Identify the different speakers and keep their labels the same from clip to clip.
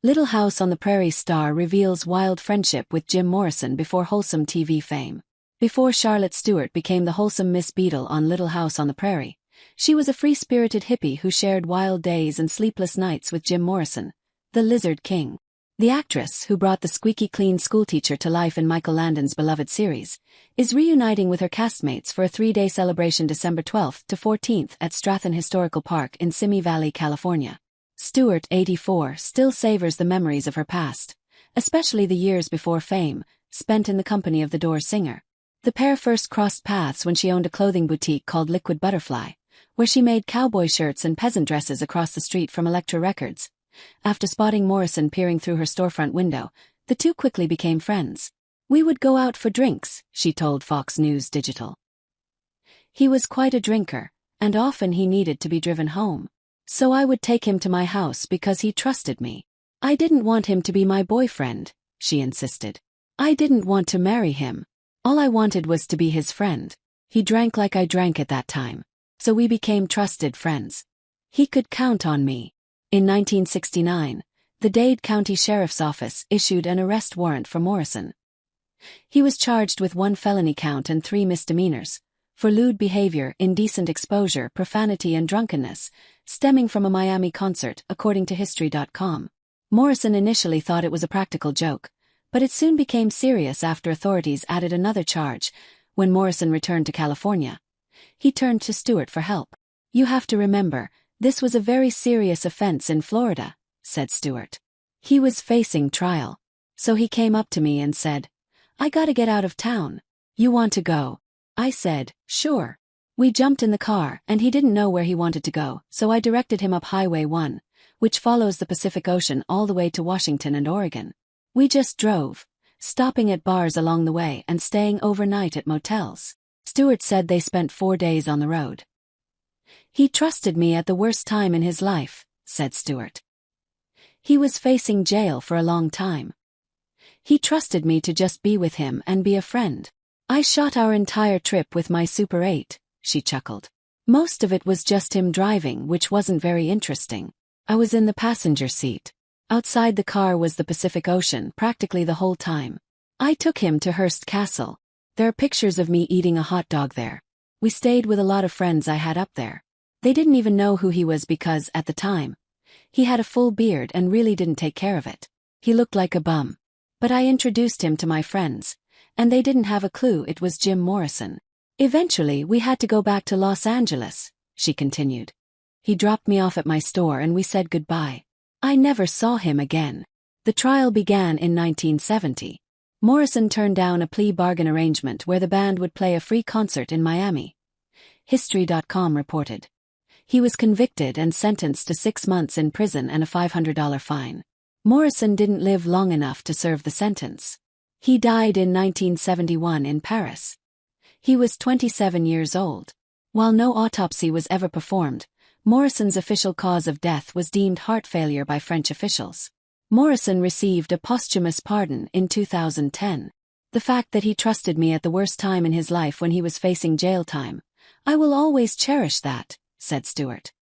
Speaker 1: Little House on the Prairie star reveals wild friendship with Jim Morrison before wholesome TV fame. Before Charlotte Stewart became the wholesome Miss Beadle on Little House on the Prairie, she was a free-spirited hippie who shared wild days and sleepless nights with Jim Morrison, the Lizard King. The actress, who brought the squeaky clean schoolteacher to life in Michael Landon's beloved series, is reuniting with her castmates for a 3-day celebration December 12th to 14th at Strathen Historical Park in Simi Valley, California. Stewart, 84, still savors the memories of her past, especially the years before fame, spent in the company of the Doors singer. The pair first crossed paths when she owned a clothing boutique called Liquid Butterfly, where she made cowboy shirts and peasant dresses across the street from Elektra Records. After spotting Morrison peering through her storefront window, the two quickly became friends. "We would go out for drinks," she told Fox News Digital. "He was quite a drinker, and often he needed to be driven home. So I would take him to my house because he trusted me. I didn't want him to be my boyfriend," she insisted. "I didn't want to marry him. All I wanted was to be his friend. He drank like I drank at that time. So we became trusted friends. He could count on me." In 1969, the Dade County Sheriff's Office issued an arrest warrant for Morrison. He was charged with 1 felony count and 3 misdemeanors, for lewd behavior, indecent exposure, profanity and drunkenness, stemming from a Miami concert, according to History.com. Morrison initially thought it was a practical joke, but it soon became serious after authorities added another charge. When Morrison returned to California, he turned to Stewart for help. "You have to remember, this was a very serious offense in Florida," said Stewart. "He was facing trial. So he came up to me and said, 'I gotta get out of town. You want to go?' I said, 'Sure.' We jumped in the car and he didn't know where he wanted to go, so I directed him up Highway 1, which follows the Pacific Ocean all the way to Washington and Oregon. We just drove, stopping at bars along the way and staying overnight at motels." Stewart said they spent 4 days on the road. "He trusted me at the worst time in his life," said Stewart. "He was facing jail for a long time. He trusted me to just be with him and be a friend. I shot our entire trip with my Super 8, she chuckled. Most of it was just him driving, which wasn't very interesting. I was in the passenger seat. Outside the car was the Pacific Ocean practically the whole time. I took him to Hearst Castle. There are pictures of me eating a hot dog there. We stayed with a lot of friends I had up there. They didn't even know who he was because, at the time, he had a full beard and really didn't take care of it. He looked like a bum. But I introduced him to my friends, and they didn't have a clue it was Jim Morrison. Eventually we had to go back to Los Angeles," she continued. "He dropped me off at my store and we said goodbye. I never saw him again." The trial began in 1970. Morrison turned down a plea bargain arrangement where the band would play a free concert in Miami. History.com reported. He was convicted and sentenced to 6 months in prison and a $500 fine. Morrison didn't live long enough to serve the sentence. He died in 1971 in Paris. He was 27 years old. While no autopsy was ever performed, Morrison's official cause of death was deemed heart failure by French officials. Morrison received a posthumous pardon in 2010. "The fact that he trusted me at the worst time in his life when he was facing jail time, I will always cherish that," said Stewart.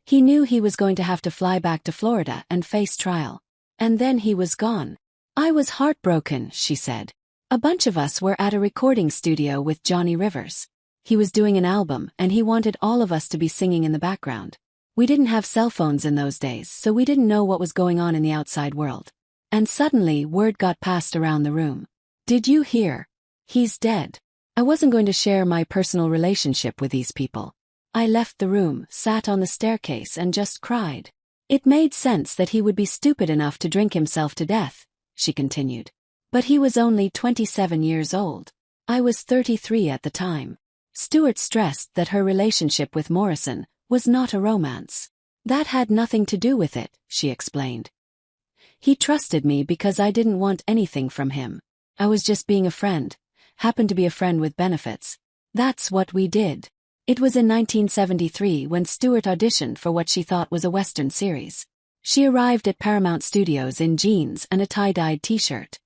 Speaker 1: "He knew he was going to have to fly back to Florida and face trial. And then he was gone. I was heartbroken," she said. "A bunch of us were at a recording studio with Johnny Rivers. He was doing an album and he wanted all of us to be singing in the background. We didn't have cell phones in those days, so we didn't know what was going on in the outside world. And suddenly word got passed around the room. 'Did you hear? He's dead.' I wasn't going to share my personal relationship with these people. I left the room, sat on the staircase and just cried. It made sense that he would be stupid enough to drink himself to death," she continued. "But he was only 27 years old. I was 33 at the time." Stewart stressed that her relationship with Morrison was not a romance. "That had nothing to do with it," she explained. "He trusted me because I didn't want anything from him. I was just being a friend, happened to be a friend with benefits. That's what we did." It was in 1973 when Stewart auditioned for what she thought was a Western series. She arrived at Paramount Studios in jeans and a tie-dyed t-shirt.